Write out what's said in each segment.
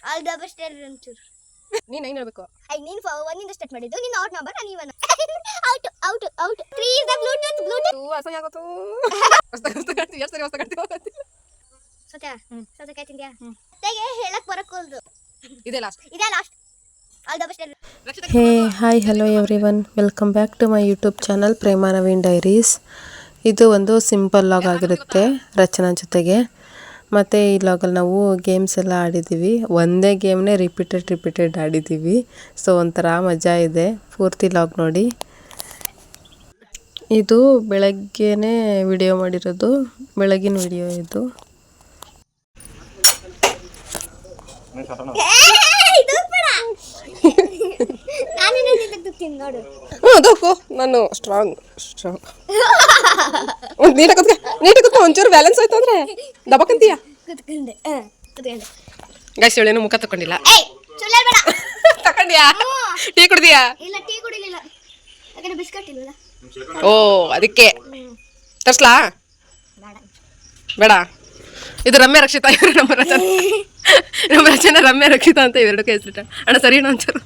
All the best ಒಂಚೂರು ನೀನು ಹೆಂಗೆ ಹೇಳ್ಬೇಕು? ನೀನು ಒಂದಿಂದ ಸ್ಟಾರ್ಟ್ ಮಾಡಿದ್ದು, ನೀನು ಔಟ್ ನಂಬರ್, ನಾನು ಇವನ್ out out out 3 is the bluetooth ಅಸಹ್ಯ ಆಗೋತು. ಎಷ್ಟು ಸರಿ ಹೊಸ್ತಾಗ್ತೀವಿ ಸೌತೆಕಾಯಿ ತಿಂದ್ಯಾ? ತೆಗೆ ಹೇಳಕ್ ಬರಕೋಲ್ದು. ಇದೇ last. All the best. Hey hi hello everyone, welcome back to my YouTube channel Prema Naveen diaries. ಇದು ಒಂದು ಸಿಂಪಲ್ ಲಾಗ್ ಆಗಿರುತ್ತೆ ರಚನಾ ಜೊತೆಗೆ. ಮತ್ತು ಈ ಲಾಗಲ್ಲಿ ನಾವು ಗೇಮ್ಸ್ ಎಲ್ಲ ಆಡಿದ್ದೀವಿ. ಒಂದೇ ಗೇಮ್ನೇ ರಿಪೀಟೆಡ್ ಆಡಿದ್ದೀವಿ. ಸೊ ಒಂಥರ ಮಜಾ ಇದೆ. ಪೂರ್ತಿ ಲಾಗ್ ನೋಡಿ. ಇದು ಬೆಳಗ್ಗೆನೇ ವಿಡಿಯೋ ಮಾಡಿರೋದು, ಬೆಳಗಿನ ವಿಡಿಯೋ ಇದು. ನಾನು ಸ್ಟ್ರಾಂಗ್ ಒಂಚೂರು ಬ್ಯಾಲೆನ್ಸ್ ಆಯ್ತು ಅಂದ್ರೆ ದಬಕಂತೀಯ. ಗೈಸ್ ಹೇಳೇನು ಮುಖ ತಕೊಂಡಿಲ್ಲ. ತಕೊಂಡ್ಯಾ? ಟೀ ಕುಡ್ದಿಯಾ? ಇಲ್ಲ, ಟೀ ಕುಡಿಲಿಲ್ಲ. ಯಾಕಂದ್ರೆ ಬಿಸ್ಕೆಟ್ ಇಲ್ವಲ್ಲ. ಓ ಅದಕ್ಕೆ ತರ್ಸ್ಲಾ? ಬೇಡ. ಇದು ರಮ್ಯಾ ರಕ್ಷಿತಾ, ಇವರು ನಮ್ಮ ರಚನಾ ರಮ್ಯಾ ರಕ್ಷಿತಾ ಅಂತ ಇವೆರಡಕ್ಕೆ ಹೆಸರಿಟ್ಟ. ಅಣ್ಣ ಸರಿ ಅಣ್ಣ ಒಂಚೂರು.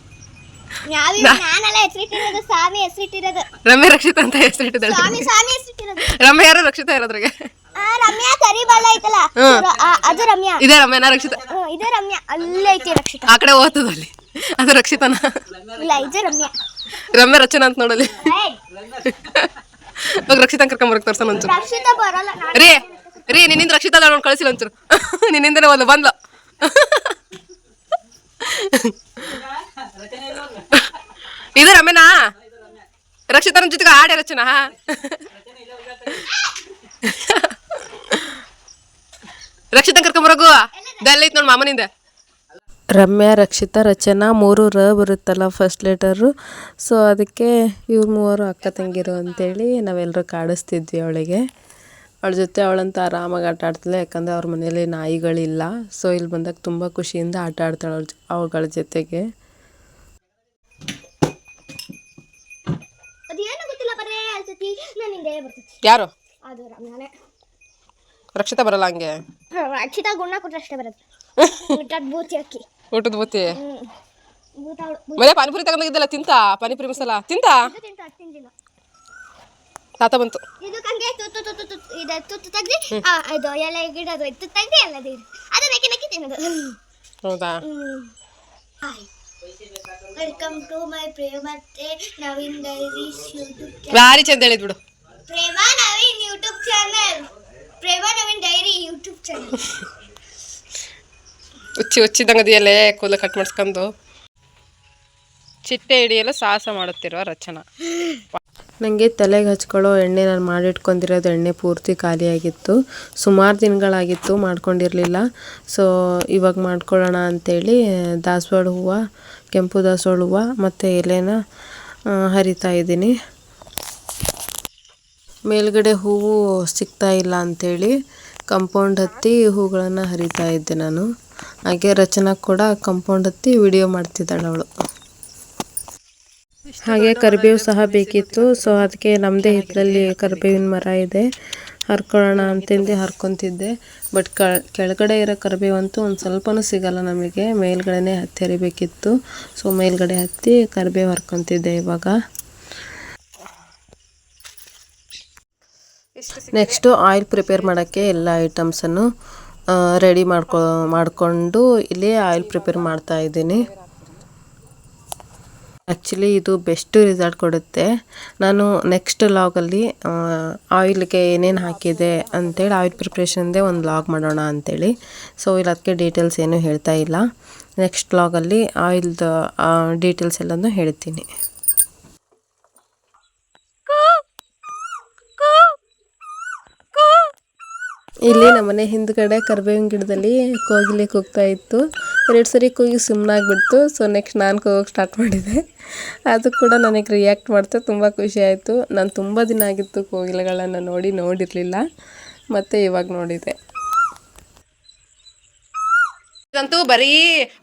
ನಾನೆಲ್ಲ ಹೆಸರಿಟ್ಟಿರೋದು, ಸ್ವಾಮಿ ಹೆಸರಿಟ್ಟಿರೋದು. ರಮ್ಯಾ ರಕ್ಷಿತಾ ಅಂತ ಹೆಸರಿಟ್ಟಿದ್ದಾಳೆ. ಸ್ವಾಮಿ ಹೆಸರಿಟ್ಟಿರೋದು. ರಮ್ಯಾ ಯಾರು, ರಕ್ಷಿತಾ ಇರೋದ್ರಾಗೆ. ರಮ್ಯಾ ಕರಿ ಬಳ್ಳ ಐತಲ್ಲ, ಅದು ರಮ್ಯಾ. ಇದೇ ರಮ್ಯಾನ ರಕ್ಷಿತಾ? ಇದೇ ರಮ್ಯಾ. ಅಲ್ಲೇ ಐತಿ ರಕ್ಷಿತಾ. ಆ ಕಡೆ ಓದ್ತದ ಅಲ್ಲಿ, ಅದು ರಕ್ಷಿತಾನ? ಇಲ್ಲ, ಇದು ರಮ್ಯಾ. ರಮ್ಯಾ ರಚನಾ ಅಂತ ನೋಡಲಿ. ಇವಾಗ ರಕ್ಷಿತಾ ಕರ್ಕೊಂಬರಕ್ ತೋರ್ಸೋಣ ಒಂಚೂರು. ರಕ್ಷಿತಾ ಬರಲ್ಲ. ರೀ ನಿನ್ನಿಂದ ರಕ್ಷಿತಾ ನೋಡಿ ಕಳಿಸಿಲ್ಲ ಒಂಚೂರು. ನಿನ್ನಿಂದನೇ ಒಂದು ಬಂದ್ಲು. ಇದು ರಮ್ಯನಾ? ರಕ್ಷಿತಾನ ಜೊತೆಗೆ ಆಡೆ ರಚನಾ. ರಕ್ಷಿತಾ ಕರ್ಕೊಂಬರಗು ದಲ್ಲೈತ್ ನೋಡಿ ಮಾಮನಿಂದ. ರಮ್ಯಾ ರಕ್ಷಿತಾ ರಚನಾ 3 ರ ಬರುತ್ತಲ್ಲ ಫಸ್ಟ್ ಲೆಟರು. ಸೊ ಅದಕ್ಕೆ ಇವ್ರು 3 ಅಕ್ಕ ತಂಗಿರು ಅಂತೇಳಿ ನಾವೆಲ್ಲರೂ ಕಾಡಿಸ್ತಿದ್ವಿ ಅವಳಿಗೆ. ಅವಳ ಜೊತೆ ಅವಳಂತ ಆರಾಮಾಗಿ ಆಟ ಆಡ್ತಾಳೆ, ಯಾಕಂದರೆ ಅವ್ರ ಮನೇಲಿ ನಾಯಿಗಳಿಲ್ಲ. ಸೊ ಇಲ್ಲಿ ಬಂದಾಗ ತುಂಬ ಖುಷಿಯಿಂದ ಆಟ ಆಡ್ತಾಳೆ ಅವುಗಳ ಜೊತೆಗೆ. ಯಾರು? ಅದು ರಮ್ಯಾನೇ. ರಕ್ಷಿತಾ ಬರಲ್ಲ ಹಂಗೆ. ರಕ್ಷಿತಾ ಗುಣ ಕೊಟ್ರೆ ಅಷ್ಟೇ ಬರೋದು. ಊಟದ ಬೂತಿ ಅಕ್ಕಿ, ಊಟದ ಬೂತಿ. ಮನೆ ಪಾನಿಪುರಿ ತಗೊಂಡಿದ್ದಲ್ಲ, ತಿಂತ ಪಾನಿಪುರಿ ಮಸಾಲ ತಿಂತ? ತಿಂದಿಲ್ಲ. ತಾತ ಬಂತು. ಇದು ಕಂಗೆ ತುತ್ತು ತೆಗ್ದು ಇದು ಎಲೆ ಗಿಡದು ತುತ್ತು ತೆಗ್ದು ಎಲ್ಲದು ಅದು ನಕ್ಕಿ ತಿನ್ನೋದು. ಹೌದಾ? Welcome to my Prema Naveen diaries YouTube channel. ಭಾರಿ ಚಂದ ಹೇಳಿದ್ಬಿಡು. Prema Naveen YouTube channel, Prema Naveen diary YouTube channel. ಹುಚ್ಚಿದಂಗದಿಯಲ್ಲೇ ಕೂದಲು ಕಟ್ ಮಾಡಿಸ್ಕೊಂಡು ಚಿಟ್ಟೆ ಹಿಡಿಯಲು ಸಾಹಸ ಮಾಡುತ್ತಿರುವ ರಚನಾ. ನನಗೆ ತಲೆಗೆ ಹಚ್ಕೊಳ್ಳೋ ಎಣ್ಣೆ ನಾನು ಮಾಡಿಟ್ಕೊಂಡಿರೋದು ಎಣ್ಣೆ ಪೂರ್ತಿ ಖಾಲಿಯಾಗಿತ್ತು. ಸುಮಾರು ದಿನಗಳಾಗಿತ್ತು ಮಾಡ್ಕೊಂಡಿರಲಿಲ್ಲ. ಸೊ ಇವಾಗ ಮಾಡ್ಕೊಳ್ಳೋಣ ಅಂಥೇಳಿ ದಾಸವಾಳ ಹೂವು, ಕೆಂಪು ದಾಸವಾಳ ಹೂವು ಮತ್ತು ಎಲೆನ ಹರಿತಾ ಇದ್ದೀನಿ. ಮೇಲ್ಗಡೆ ಹೂವು ಸಿಗ್ತಾ ಇಲ್ಲ ಅಂಥೇಳಿ ಕಂಪೌಂಡ್ ಹತ್ತಿ ಹೂಗಳನ್ನು ಹರಿತಾ ಇದ್ದೆ ನಾನು. ಹಾಗೆ ರಚನಾ ಕೂಡ ಕಂಪೌಂಡ್ ಹತ್ತಿ ವಿಡಿಯೋ ಮಾಡ್ತಿದ್ದಾಳೆ ಅವಳು. ಹಾಗೆ ಕರಿಬೇವು ಸಹ ಬೇಕಿತ್ತು. ಸೊ ಅದಕ್ಕೆ ನಮ್ಮದೇ ಹಿತ್ತಲಲ್ಲಿ ಕರಿಬೇವಿನ ಮರ ಇದೆ, ಹರ್ಕೊಳ್ಳೋಣ ಅಂತಂದು ಹರ್ಕೊತಿದ್ದೆ. ಬಟ್ ಕೆಳಗಡೆ ಇರೋ ಕರಿಬೇವು ಅಂತೂ ಒಂದು ಸ್ವಲ್ಪನೂ ಸಿಗಲ್ಲ ನಮಗೆ. ಮೇಲ್ಗಡೆನೇ ಹತ್ತಿ ಹರಿಬೇಕಿತ್ತು. ಸೊ ಮೇಲ್ಗಡೆ ಹತ್ತಿ ಕರಿಬೇವು ಹರ್ಕೊತಿದ್ದೆ ಇವಾಗ. ನೆಕ್ಸ್ಟು ಆಯಿಲ್ ಪ್ರಿಪೇರ್ ಮಾಡೋಕ್ಕೆ ಎಲ್ಲ ಐಟಮ್ಸನ್ನು ರೆಡಿ ಮಾಡಿಕೊಂಡು ಇಲ್ಲಿ ಆಯಿಲ್ ಪ್ರಿಪೇರ್ ಮಾಡ್ತಾ ಇದ್ದೀನಿ. ಆ್ಯಕ್ಚುಲಿ ಇದು ಬೆಸ್ಟ್ ರಿಸಲ್ಟ್ ಕೊಡುತ್ತೆ. ನಾನು ನೆಕ್ಸ್ಟ್ ಲಾಗಲ್ಲಿ ಆಯಿಲ್ಗೆ ಏನೇನು ಹಾಕಿದೆ ಅಂತೇಳಿ ಆಯಿಲ್ ಪ್ರಿಪ್ರೇಷನ್ದೇ ಒಂದು ಲಾಗ್ ಮಾಡೋಣ ಅಂಥೇಳಿ. ಸೊ ಇಲ್ಲಿ ಅದಕ್ಕೆ ಡೀಟೇಲ್ಸ್ ಏನೂ ಹೇಳ್ತಾ ಇಲ್ಲ. ನೆಕ್ಸ್ಟ್ ಲಾಗಲ್ಲಿ ಆಯಿಲ್ದು ಡೀಟೇಲ್ಸ್ ಎಲ್ಲನೂ ಹೇಳ್ತೀನಿ. ಇಲ್ಲಿ ನಮ್ಮನೆ ಹಿಂದ್ಗಡೆ ಕರಿಬೇವಿನ ಗಿಡದಲ್ಲಿ ಕೋಗಿಲೆ ಕೂಗ್ತಾ ಇತ್ತು. 2 ಸರಿ ಕೂಗಿ ಸುಮ್ಮನಾಗ್ಬಿಡ್ತು. ಸೊ ನೆಕ್ಸ್ಟ್ ನಾನು ಕೂಗೋಕ್ಕೆ ಸ್ಟಾರ್ಟ್ ಮಾಡಿದೆ. ಅದು ಕೂಡ ನನಗೆ ರಿಯಾಕ್ಟ್ ಮಾಡ್ತಾ ತುಂಬ ಖುಷಿ ಆಯಿತು. ನಾನು ತುಂಬ ದಿನ ಆಗಿತ್ತು ಕೋಗಿಲೆಗಳನ್ನು ನೋಡಿರಲಿಲ್ಲ, ಮತ್ತು ಇವಾಗ ನೋಡಿದೆ. ಇದಂತೂ ಬರೀ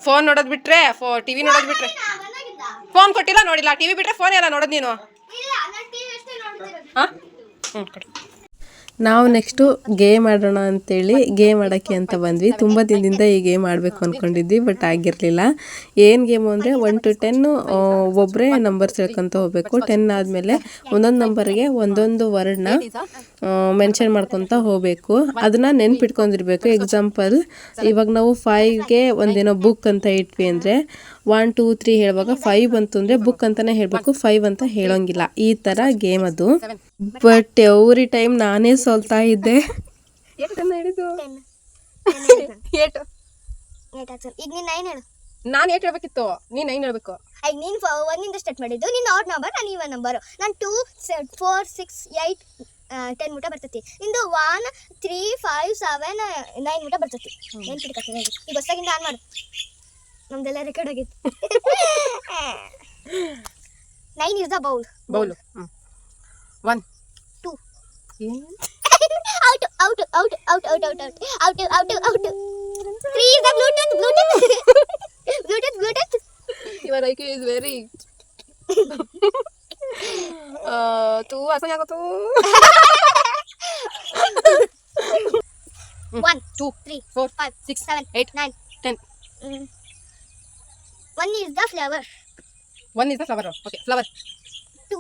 ಫೋನ್ ನೋಡೋದು ಬಿಟ್ರೆ, ಟಿವಿ ನೋಡೋದು ಬಿಟ್ರೆ, ಫೋನ್ ಕೊಟ್ಟಿಲ್ಲ ನೋಡಿಲ್ಲ, ಟಿವಿ ಬಿಟ್ರೆ ಫೋನ್ ಎಲ್ಲ ನೋಡೋದು ನೀನು. ನಾವು ನೆಕ್ಸ್ಟು ಗೇಮ್ ಆಡೋಣ ಅಂತೇಳಿ ಗೇಮ್ ಆಡೋಕ್ಕೆ ಅಂತ ಬಂದ್ವಿ. ತುಂಬ ದಿನದಿಂದ ಈ ಗೇಮ್ ಆಡಬೇಕು ಅಂದ್ಕೊಂಡಿದ್ವಿ, ಬಟ್ ಆಗಿರಲಿಲ್ಲ. ಏನು ಗೇಮು ಅಂದರೆ 1 to 10 ಒಬ್ಬೊಬ್ಬರೇ ನಂಬರ್ಸ್ ಹೇಳ್ಕೊತ ಹೋಗಬೇಕು. 10 ಆದಮೇಲೆ ಒಂದೊಂದು ನಂಬರ್ಗೆ ಒಂದೊಂದು ವರ್ಡ್ನ ಮೆನ್ಷನ್ ಮಾಡ್ಕೊತ ಹೋಗಬೇಕು. ಅದನ್ನು ನೆನ್ಪಿಟ್ಕೊಂಡಿರ್ಬೇಕು. ಎಕ್ಸಾಂಪಲ್, ಇವಾಗ ನಾವು 5ಗೆ ಒಂದೇನೋ ಬುಕ್ ಅಂತ ಇಟ್ವಿ ಅಂದರೆ 1 2 3 ಹೇಳುವಾಗ 5 ಬಂತು ಅಂದರೆ ಬುಕ್ ಅಂತಲೇ ಹೇಳಬೇಕು, 5 ಅಂತ ಹೇಳೋಂಗಿಲ್ಲ. ಈ ಥರ ಗೇಮ್ ಅದು. ಬಟ್ ಎವ್ರಿ ಟೈಮ್ ನಾನೇ ಸೋಲ್ತಾ ಇದ್ದೆ. ಹೇಳಿದ್ದು 8. ಈಗ ನೀನು 9 ಹೇಳು. ನಾನು 8 ಹೇಳ್ಬೇಕಿತ್ತು, ನೀನು 9 ಹೇಳ್ಬೇಕು. ಈಗ ನೀನು 1 ಇಂದ ಸ್ಟಾರ್ಟ್ ಮಾಡಿದ್ದು. ನಿನ್ನ ಆಡ್ ನಂಬರ್, ನಾನು ಇವನ್ ನಂಬರು. ನಾನು 2 4 6 8 10 ಮುಟ ಬರ್ತೈತಿ. ನಿಂದು 1 3 5 7 9 ಮುಟ ಬರ್ತೈತಿ. ಏನು ಪಿಡ್ಕತ್ತೀನಿ ಈಗ ಹೊಸದಾಗಿಂದ ಆನ್ ಮಾಡು. ನಮ್ದೆಲ್ಲ ರೆಕಾರ್ಡ್ ಆಗಿತ್ತು. 9 is the bowl. Bowl 1 2 out out out out out out out out out out 3 is the bluetooth bluetooth Your IQ is very 2 असं या तो 1 2 3 4 5 6 7 8 9 10. 1 is the flower. 1 is the flower. Okay, flower. 2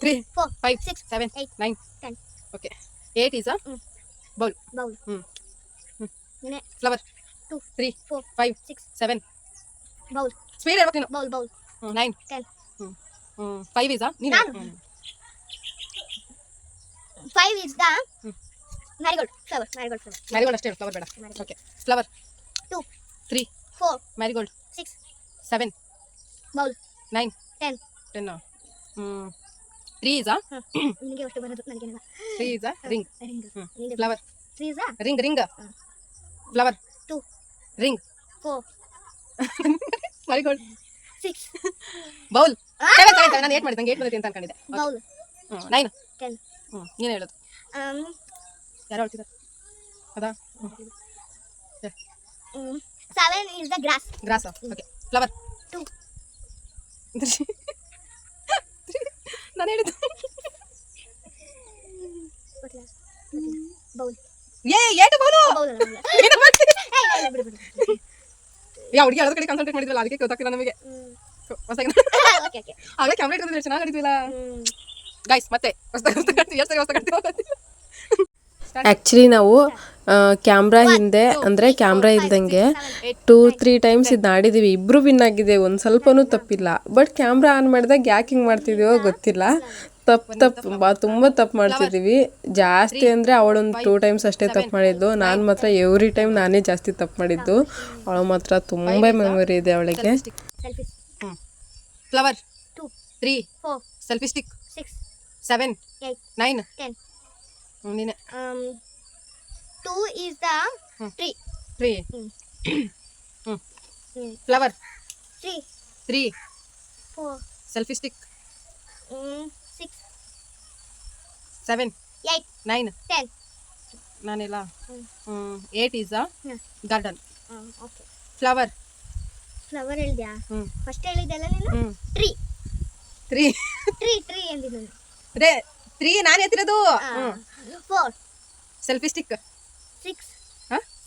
3 4 5 6 7 8 9 10 Okay. 8 is a bowl. bowl. Nine Flower. 2 3 4 5 6 7 bowl Speed ಹೇಳ್ಬೇಕು ನೀನು. bowl 9 10 5 is a ನೀನು. 5 is the marigold flower. Marigold ಅಷ್ಟೇ flower ಬೇಡ. Okay, flower 2 3 4 marigold 6 7 bowl 9 10 10 3 is a ನಿನಗೆ ಅಷ್ಟು ಬರೋದು ನನಗೇನಲ್ಲ. 3 is a ring. ring flower 3 is the ring flower 2 ring 4 marigold 6 bowl 7 ನಾನು 8 ಮಾಡಿದ್ದೆ, 8 ಬಂದೈತೆ ಅಂತ ಅನ್ಕೊಂಡಿದ್ದೆ. bowl 9 10 ನೀನು ಹೇಳೋದು. ಯಾರು ಹೇಳ್ತಿದ್ದಾರೆ ಅದಾ? 7 is the grass. Grass. Okay, flower 2 ನಾನು ಹೇಳಿದ್ದು bowl ಏ 8 ಬೌಲು. bowl ಯಾ ಹುಡುಗಿ ಅದ್ರ ಕಡೆ ಕಾನ್ಸಂಟ್ರೇಟ್ ಮಾಡಿದ್ವಲ್ಲ, ಅದಕ್ಕೆ ಗೊತ್ತಾಗ್ತಿಲ್ಲ ನಮಗೆ. ಹೊಸದಾಗಿ ಓಕೆ ಓಕೆ ಅವೇ ಕ್ಯಾಮ್ರಾ ಇಟ್ಕೊಂಡ್ರೆ ಚೆನ್ನಾಗಿ ಆಡಿದ್ವಿಲ್ಲ ಗೈಸ್. ಮತ್ತೆ ಹೊಸದಾಗಿ ಎಷ್ಟು ಹೊಸದಾಗಿ ಆ್ಯಕ್ಚುಲಿ ನಾವು ಕ್ಯಾಮ್ರಾ ಹಿಂದೆ ಅಂದರೆ ಕ್ಯಾಮ್ರಾ ಇಲ್ದಂಗೆ 2-3 ಟೈಮ್ಸ್ ಇದು ಆಡಿದ್ದೀವಿ. ಇಬ್ಬರು ವಿನ್ ಆಗಿದ್ದೇವೆ, ಒಂದು ಸ್ವಲ್ಪನೂ ತಪ್ಪಿಲ್ಲ. ಬಟ್ ಕ್ಯಾಮ್ರಾ ಆನ್ ಮಾಡಿದಾಗ ಯಾಕೆ ಹಿಂಗೆ ಮಾಡ್ತಿದ್ದೀವೋ ಗೊತ್ತಿಲ್ಲ. ತುಂಬ ತಪ್ಪು ಮಾಡ್ತಿದ್ದೀವಿ. ಜಾಸ್ತಿ ಅಂದರೆ ಅವಳೊಂದು 2 ಟೈಮ್ಸ್ ಅಷ್ಟೇ ತಪ್ಪು ಮಾಡಿದ್ದು. ನಾನು ಮಾತ್ರ ಎವ್ರಿ ಟೈಮ್ ನಾನೇ ಜಾಸ್ತಿ ತಪ್ಪು ಮಾಡಿದ್ದು. ಅವಳು ಮಾತ್ರ ತುಂಬ ಮೆಮೊರಿ ಇದೆ ಅವಳಿಗೆ. selfie ಫ್ಲವರ್ 2 3 4 ಸೆಲ್ಫಿ ಸ್ಟಿಕ್ 6 7 8 9 10 ನೀನೆ 2 is the tree 3 flower 3 3 4 selfie stick 6 7 8 9 10 ನಾನೆಲ್ಲ 8 is a garden. Okay flower flower ಹೇಳಿದ್ಯಾ? ಫಸ್ಟ್ ಹೇಳಿದ್ದೆಲ್ಲ ನೀನು ಟ್ರೀ 3 ಟ್ರೀ ಎಂದಿದ್ದು ರೇ 3 ನಾನು ಎತ್ತಿರೋದು. 4 ಸೆಲ್ಫಿ ಸ್ಟಿಕ್ 6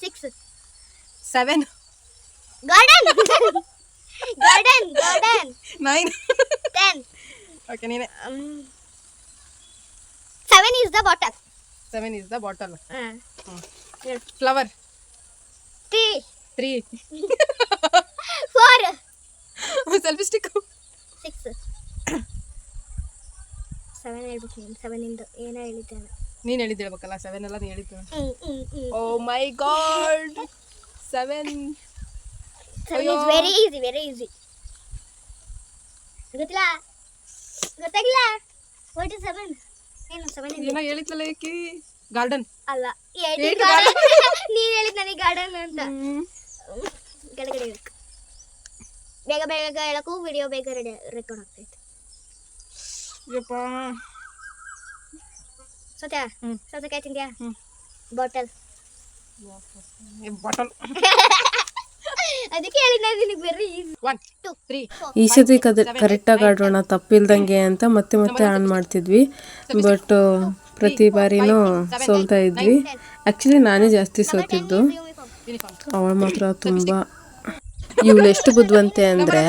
6 7 ಗಾರ್ಡನ್ 9 10 ಓಕೆ ನೀನೆ 7 is the bottle. 7 is the bottle. Yes. Flower 3 4 selfie stick 6 7 ಹೇಳ್ಬೇಕು ನೀನು. 7 ಇಂದ ಏನೋ ಹೇಳಿದ್ದೇನೆ. ನೀನು ಹೇಳಿದ್ದು ಹೇಳ್ಬೇಕಲ್ಲ, 7 ಎಲ್ಲ ನೀನು ಹೇಳಿದ್ದು. ಓ ಮೈ ಗಾಡ್ 7 is very easy. ಗೊತ್ತಾಗಿಲ್ಲ ವಾಟ್ ಇಸ್ 7? ಏನು 7 ಇದೆ? ಏನೋ ಹೇಳಿದ್ಲಲ್ಲ ಏಕಿ ಗಾರ್ಡನ್ ಅಲ್ಲ ನೀನು ಹೇಳಿದ್ ನನಗೆ ಗಾರ್ಡನ್ ಅಂತ. ಕೆಳಗಡೆ ಹೇಳಕ್ ಬೇಗ ಹೇಳಕ್ಕೂ ವಿಡಿಯೋ ಬೇಗ ರೆಕಾರ್ಡ್ ಆಗ್ತೈತೆ. ಸೌತೆಕಾಯಿ ತಿಂದ್ಯಾ? ಬಾಟಲ್ ಅದಕ್ಕೆ ಹೇಳಿದ ನಿನಗೆ ವೆರಿ ಈಸಿ. 1 2 3 ಈ ಸತಿ ಕರೆಕ್ಟಾಗಿ ಆಡೋಣ ತಪ್ಪಿಲ್ದಂಗೆ ಅಂತ ಮತ್ತೆ ಆನ್ ಮಾಡ್ತಿದ್ವಿ. ಬಟ್ ಪ್ರತಿ ಬಾರಿನೂ ಸೋಲ್ತಾ ಇದ್ವಿ. ಆ್ಯಕ್ಚುಲಿ ನಾನೇ ಜಾಸ್ತಿ ಸೋತಿದ್ದು, ಅವಳು ಮಾತ್ರ ತುಂಬ. ಇವಳು ಎಷ್ಟು ಬುದ್ಧಿವಂತೆ ಅಂದರೆ,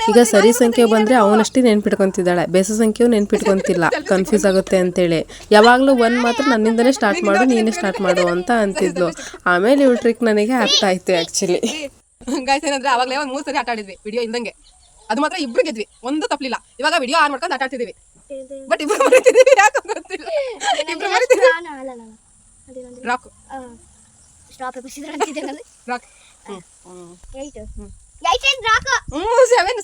ಈಗ ಸರಿ ಸಂಖ್ಯೆ ಬಂದರೆ ಅವನಷ್ಟೇ ನೆನ್ಪಿಟ್ಕೊತಿದ್ದಾಳೆ, ಬೇಸ ಸಂಖ್ಯೆಯು ನೆನ್ಪಿಟ್ಕೊತಿಲ್ಲ, ಕನ್ಫ್ಯೂಸ್ ಆಗುತ್ತೆ ಅಂತೇಳಿ. ಯಾವಾಗಲೂ ಒಂದು ಮಾತ್ರ ನನ್ನಿಂದನೇ ಸ್ಟಾರ್ಟ್ ಮಾಡು, ನೀನೇ ಸ್ಟಾರ್ಟ್ ಮಾಡು ಅಂತ ಅಂತಿದ್ಲು. ಆಮೇಲೆ ಇವಳು ಟ್ರಿಕ್ ನನಗೆ ಅರ್ಥ ಆಯಿತು ಆ್ಯಕ್ಚುಲಿ. ಗಾಯ್ಸ್ ಏನಂದ್ರೆ ಅವಾಗಲೇ ಒಂದು 3 ಸರಿ ಆಟ ಆಡಿದ್ವಿ ವಿಡಿಯೋ ಇಲ್ದಂಗೆ. ಅದು ಮಾತ್ರ ಇಬ್ರು ಗೆದ್ವಿ, ಒಂದು ತಪ್ಪಲಿಲ್ಲ. ಇವಾಗ ವಿಡಿಯೋ ಆನ್ ಮಾಡ್ಕೊಂಡು ಆಟ ಆಡ್ತಿದ್ದೀವಿ, ಬಟ್ ಇಬ್ರು ಮರಿತಿದ್ದೀವಿ, ಯಾಕೆ ಗೊತ್ತಿಲ್ಲ. ಇಬ್ರು ಮರಿತಿದ್ದೀವಿ. ರಾಕ್ ರಾಕ್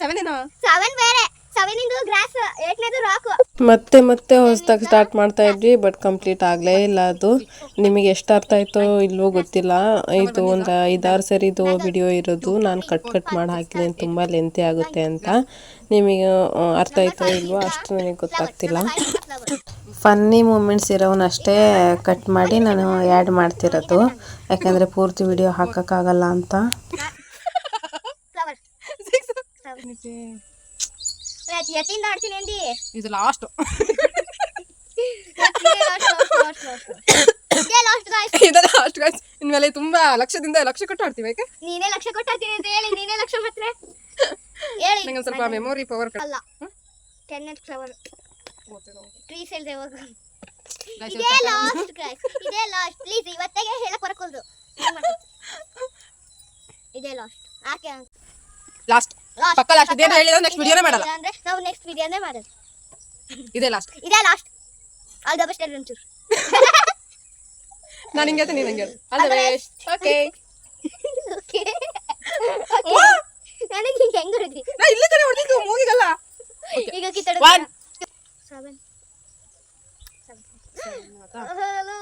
7 ಏನೋ 7 ಬೇರೆ, 7 ಇಂದು ಗ್ರಾಸ್, 8ನೇದು ರಾಕ್. ಮತ್ತೆ ಹೊಸದಾಗಿ ಸ್ಟಾರ್ಟ್ ಮಾಡ್ತಾ ಇದ್ವಿ, ಬಟ್ ಕಂಪ್ಲೀಟ್ ಆಗಲೇ ಇಲ್ಲ ಅದು. ನಿಮಗೆ ಎಷ್ಟು ಅರ್ಥ ಆಯಿತೋ ಇಲ್ವೋ ಗೊತ್ತಿಲ್ಲ. ಇದು ಒಂದು 5-6 ಸರಿದು ವಿಡಿಯೋ ಇರೋದು, ನಾನು ಕಟ್ ಮಾಡಿ ಹಾಕಿದ್ದೀನಿ, ತುಂಬ ಲೆಂತಿ ಆಗುತ್ತೆ ಅಂತ. ನಿಮಗೆ ಅರ್ಥ ಆಯಿತೋ ಇಲ್ವೋ ಅಷ್ಟು ನನಗೆ ಗೊತ್ತಾಗ್ತಿಲ್ಲ. ಫನ್ನಿ ಮೂಮೆಂಟ್ಸ್ ಇರೋವನ್ನಷ್ಟೇ ಕಟ್ ಮಾಡಿ ನಾನು ಆ್ಯಡ್ ಮಾಡ್ತಿರೋದು, ಯಾಕೆಂದರೆ ಪೂರ್ತಿ ವಿಡಿಯೋ ಹಾಕೋಕ್ಕಾಗಲ್ಲ ಅಂತ. ಎತ್ತಿಂದ ಆಡ್ತೀನಿ ಅಂದಿ. ಇದು ಲಾಸ್ಟ್ ಗಾಯ್ಸ್. ಇನ್ಮೇಲೆ ತುಂಬಾ ಲಕ್ಷ ಕೊಟ್ಟು ಆಡ್ತೀವಿ. ಯಾಕೆ ನೀನೇ ಲಕ್ಷ ಕೊಟ್ಟು ಆಡ್ತೀನಿ ಅಂತ ಹೇಳಿ, ನೀನೇ ಲಕ್ಷ ಮಾತ್ರ ಹೇಳಿ. ನಂಗೆ ಸ್ವಲ್ಪ ಮೆಮೊರಿ ಪವರ್ ಅಲ್ಲ 10x ಪವರ್ 3 ಸೆಲ್ ದೇವಾಗ. ಇದೇ ಲಾಸ್ಟ್ ಗೈಸ್, ಇದೇ ಲಾಸ್ಟ್. ಪ್ಲೀಸ್ ಇವತ್ತಿಗೆ ಹೇಳಕ್ ಬರಕೂಡದು. ಇದೇ ಲಾಸ್ಟ್. ಯಾಕೆ ಲಾಸ್ಟ್ ಪಕ್ಕ ಲಾಸ್ಟ್. ಇದೇನು ಹೇಳಿದ್ರೆ ನೆಕ್ಸ್ಟ್ ವಿಡಿಯೋನೇ ಮಾಡಲ್ಲ ಅಂದ್ರೆ ನಾವು ನೆಕ್ಸ್ಟ್ ವಿಡಿಯೋನೇ ಮಾಡೋದು. ಇದೇ last. All the best adventure. ನಾನು ಹಿಂಗೆ ನೀನು ಹಿಂಗೆ all the best. Okay okay ನನಗೆ ಹಿಂಗೆ ಹೆಂಗ್ ಹೊಡೆದ್ರಿ? ನಾ ಇಲ್ಲಿ ತಾನೇ ಹೊಡೆದಿದ್ದು, ಮೂಗಿಗಲ್ಲ. ಈಗ ಕಿತ್ತಡ 1 7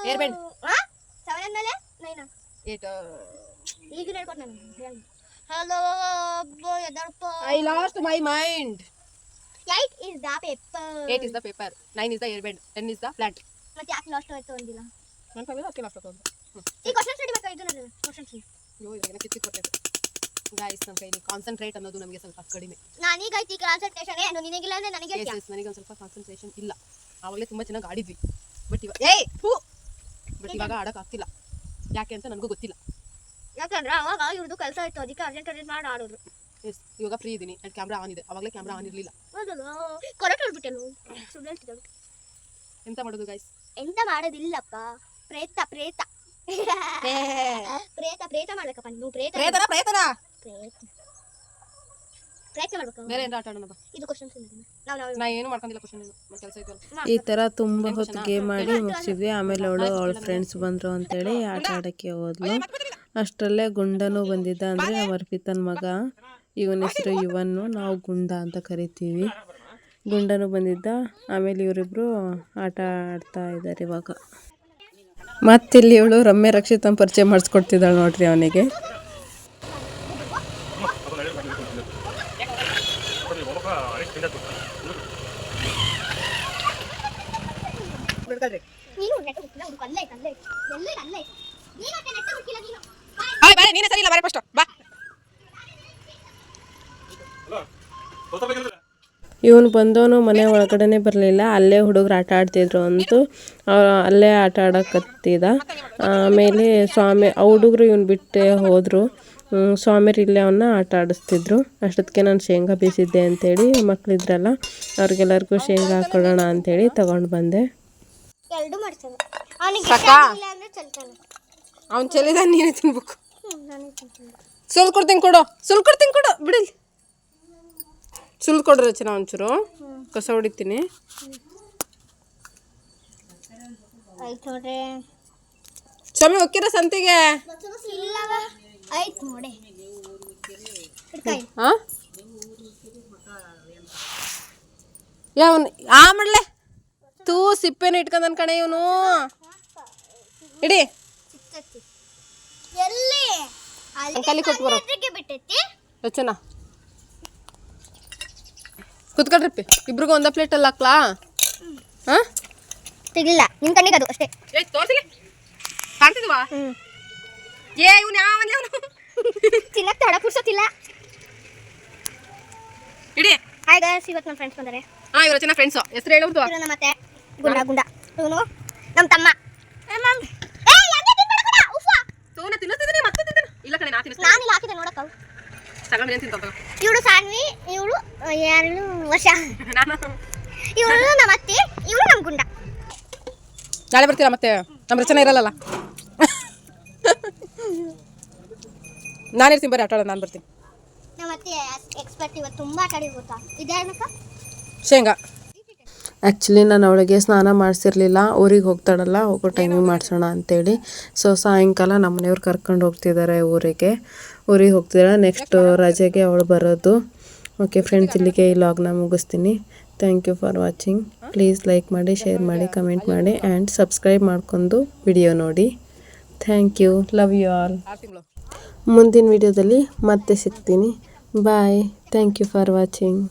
ಏರ್ ಬೆಂಡ್ 7 ಅಂದಮೇಲೆ 9 8 ಈಗ ಹೇಳ್ಕೊಟ್ಟು ನಾನು. ಹಲೋ ಎದರ್ಪ. I lost my mind. 8 is the paper. 8 is the paper, 9 is the airbend, 10 is the plant. ಮತ್ತೆ ಯಾಕೆ ಲಾಸ್ಟ್ ಆಯ್ತು ಅಂದಿಲ್ಲ? ನಾನು ಕವಿದ ಅದಕ್ಕೆ ಲಾಸ್ಟ್ ಆಯ್ತು. ಈ ಕ್ವೆಶ್ಚನ್ ಸ್ಟಡಿ ಬೇಕಾಗಿತ್ತು ನನಗೆ. ಕ್ವೆಶ್ಚನ್ ಸ್ಟಡಿ ಇದನ್ನ ಕಿತ್ತಿ ಕೊಟ್ಟೆ ಗಾಯ್ಸ್. ನಮ್ಮ ಕೈಲಿ ಕಾನ್ಸಂಟ್ರೇಟ್ ಅನ್ನೋದು ನಮಗೆ ಸ್ವಲ್ಪ ಕಡಿಮೆ. ನಾನೀಗ ಐತಿ ಕಾನ್ಸಂಟ್ರೇಷನ್ ಏನು ನಿನಗಿಲ್ಲ ಅಂದ್ರೆ ನನಗೆ ನನಗೆ ಒಂದು ಸ್ವಲ್ಪ ಕಾನ್ಸಂಟ್ರೇಷನ್ ಇಲ್ಲ. ಆವಾಗಲೇ ತುಂಬ ಚೆನ್ನಾಗಿ ಆಡಿದ್ವಿ, ಬಟ್ ಇವಾಗ ಆಡೋಕೆ ಆಗ್ತಿಲ್ಲ. ಯಾಕೆ ಅಂತ ನನಗೂ ಗೊತ್ತಿಲ್ಲ. ಯಾಕಂದ್ರೆ ಅವಾಗ ಇವ್ರದ್ದು ಕೆಲಸ ಇತ್ತು, ಅದಕ್ಕೆ ಅರ್ಜೆಂಟ್ ಮಾಡಿ ಆಡೋದು. ಇವಾಗ ಫ್ರೀ ಇದ್ದೀನಿ, ಅಲ್ಲಿ ಕ್ಯಾಮ್ರಾ ಆನ್ ಇದೆ. ಅವಾಗಲೇ ಕ್ಯಾಮ್ರಾ ಆನ್ ಇರಲಿಲ್ಲ. ಹೌದಲ್ಲ, ಕರೆಕ್ಟ್ ಹೇಳ್ಬಿಟ್ಟೆಲ್ಲ. ಸ್ಟೂಡೆಂಟ್ ಇದ್ದಾವೆ. ಎಂತ ಮಾಡೋದು ಗಾಯ್ಸ್? ಎಂತ ಮಾಡೋದಿಲ್ಲಪ್ಪ. ಪ್ರೇತ ಮಾಡ್ಬೇಕಪ್ಪ ನೀವು. ಪ್ರಯತ್ನ ಮಾಡ್ಬೇಕು. ಬೇರೆ ಏನಾರ ಆಟ ಆಡೋಣ. ಇದು ಕ್ವೆಶ್ಚನ್ಸ್ ನಾ ಏನು ಮಾಡ್ಕೊಂಡಿಲ್ಲ, ಕ್ವೆಶ್ಚನ್ ಕೆಲಸ ಇತ್ತು. ಈ ಥರ ತುಂಬ ಹೊತ್ತು ಗೇಮ್ ಮಾಡಿ ಮುಗಿಸಿದ್ವಿ. ಆಮೇಲೆ ಅವಳ ಫ್ರೆಂಡ್ಸ್ ಬಂದರು ಅಂತೇಳಿ ಆಟ ಆಡೋಕ್ಕೆ ಹೋದ್ಲು. ಅಷ್ಟರಲ್ಲೇ ಗುಂಡನೂ ಬಂದಿದ್ದ, ಅಂದರೆ ನಮ್ಮ ಅರ್ಪಿತನ ಮಗ. ಇವನ ಹೆಸರು ಯುವನ್ನು, ನಾವು ಗುಂಡ ಅಂತ ಕರಿತೀವಿ. ಗುಂಡನೂ ಬಂದಿದ್ದ. ಆಮೇಲೆ ಇವರಿಬ್ಬರು ಆಟ ಆಡ್ತಾ ಇದ್ದಾರೆ ಇವಾಗ. ಮತ್ತಿಲ್ಲಿ ಇವಳು ರಮ್ಯ ರಕ್ಷಿತನ ಪರಿಚಯ ಮಾಡಿಸ್ಕೊಡ್ತಿದ್ದಾಳೆ ನೋಡ್ರಿ ಅವನಿಗೆ. ನೀನೇ ಸರಿ ಇಲ್ಲ, ಬಾರೆ ಫಸ್ಟ್ ಬಾ. ಇವನು ಬಂದವನು ಮನೆ ಒಳಗಡೆನೆ ಬರಲಿಲ್ಲ, ಅಲ್ಲೇ ಹುಡುಗರು ಆಟ ಆಡ್ತಿದ್ರು ಅಂತೂ ಅಲ್ಲೇ ಆಟ ಆಡಕತ್ತಿದ. ಆಮೇಲೆ ಹುಡುಗರು ಇವನು ಬಿಟ್ಟೆ ಹೋದರು. ಸ್ವಾಮಿಯರು ಇಲ್ಲೇ ಅವನ್ನ ಆಟ ಆಡಿಸ್ತಿದ್ರು. ಅಷ್ಟೊತ್ತಿಗೆ ನಾನು ಶೇಂಗಾ ಬೀಸಿದ್ದೆ ಅಂಥೇಳಿ ಮಕ್ಕಳಿದ್ರಲ್ಲ ಅವ್ರಿಗೆಲ್ಲರಿಗೂ ಶೇಂಗಾ ಹಾಕೊಳ್ಳೋಣ ಅಂಥೇಳಿ ತಗೊಂಡು ಬಂದೆ. ಅವ್ನು ಚೆಲ್ಲಿದ, ನೀನೇ ತಿನ್ಬೇಕು. ಸುಲ್ಕೊಡ್ತೀನಿ ಕೊಡು ಬಿಡಿ. ಸುಲ್ದು ಕೊಡ್ರಿ ರಚನಾ, ಒಂಚೂರು ಕಸ ಹೊಡಿತೀನಿ. ಸ್ವಾಮಿ ಹೋಗ್ತೀರ ಸಂತಿಗೆ? ಯಾವನ್ ಆ ಮಾಡ್ಲೆ ತೂ ಸಿಪ್ಪೆನ ಇಟ್ಕೊಂಡನ್ ಕಣೆ ಇವನು. ಇಡಿ ಅಂಕಲಿ ಕೊಟ್ಟು ಬರೋ ರಚನಾ. ಕುತ್ಕೊಳ್ರಿಪ್ಪಿ, ಇಬ್ರಿಗೂ ಒಂದ ಪ್ಲೇಟ್ ಅಲ್ಲಿ ಹಾಕ್ಲಾ? ತೆಗಿಲ್ಲ ನಿಮ್ ಕಣ್ಣಿಗೆ ಅದು ಅಷ್ಟೇ. ತೋರ್ಸಿಲಿ ಕಾಣ್ತಿದ್ವಾ? ಇವನು ಯಾವನ್ ತಿನ್ನಕ್ ತಡ ಪುರ್ಸೋತಿಲ್ಲ. ಇಡಿ. ಹಾಯ್ ಗೈಸ್, ಇವತ್ತು ನಮ್ಮ ಫ್ರೆಂಡ್ಸ್ ಬಂದರೆ. ಇವ್ರ ರಚನಾ ಫ್ರೆಂಡ್ಸ್. ಹೆಸರು ಹೇಳೋದು? ಮತ್ತೆ ಗುಂಡ ಇವನು ನಮ್ಮ ತಮ್ಮ ಸೋನ ತಿನ್ನಿಸ್ತಿದ್ದೀನಿ ಮತ್ತೆ ತಿಂತೀನಿ ಇಲ್ಲ ಕಣೆ ನಾ ತಿನ್ನಿಸ್ತೀನಿ ನಾನು ಇಲ್ಲಿ ಹಾಕಿದೆ ನೋಡಕ್ಕ ತಗೊಂಡು ಏನು ತಿಂತ ಇವಳು ಸಾನ್ವಿ ಇವಳು ಯಾರು ವರ್ಷ ನಾನು ಇವಳು ನಮ್ಮ ಅತ್ತೆ ಇವಳು ನಮ್ಮ ಗುಂಡ ನಾಳೆ ಬರ್ತೀರಾ ಮತ್ತೆ ನಮ್ಮ ರಚನೆ ಇರಲ್ಲ ನಾನಿರ್ತೀನಿ ಬರ್ರಿ ಆಟ ನಾನು ಬರ್ತೀನಿ ನಮ್ಮ ಅತ್ತೆ ಎಕ್ಸ್ಪರ್ಟ್ ಇವತ್ತು ತುಂಬ ಆಟ ಆಡಿ ಗೊತ್ತಾ ಇದೇನಕ್ಕ ಶೇಂಗಾ ಆ್ಯಕ್ಚುಲಿ ನಾನು ಅವಳಿಗೆ ಸ್ನಾನ ಮಾಡಿಸಿರ್ಲಿಲ್ಲ ಊರಿಗೆ ಹೋಗ್ತಾಳಲ್ಲ ಹೋಗೋ ಟೈಮಿಗೆ ಮಾಡಿಸೋಣ ಅಂತೇಳಿ ಸೊ ಸಾಯಂಕಾಲ ನಮ್ಮ ಮನೆಯವ್ರು ಕರ್ಕೊಂಡು ಹೋಗ್ತಿದ್ದಾರೆ ಊರಿಗೆ ಹೋಗ್ತಿದ್ದಾಳೆ ನೆಕ್ಸ್ಟ್ ರಜೆಗೆ ಅವಳು ಬರೋದು ಓಕೆ ಫ್ರೆಂಡ್ಸ್ ಇಲ್ಲಿಗೆ ಈ ಲಾಗ್ನ ಮುಗಿಸ್ತೀನಿ thank you for watching please like ಮಾಡಿ ಶೇರ್ ಮಾಡಿ ಕಮೆಂಟ್ ಮಾಡಿ ಆ್ಯಂಡ್ ಸಬ್ಸ್ಕ್ರೈಬ್ ಮಾಡ್ಕೊಂಡು ವಿಡಿಯೋ ನೋಡಿ thank you love you all ಮುಂದಿನ ವಿಡಿಯೋದಲ್ಲಿ ಮತ್ತೆ ಸಿಗ್ತೀನಿ bye thank you for watching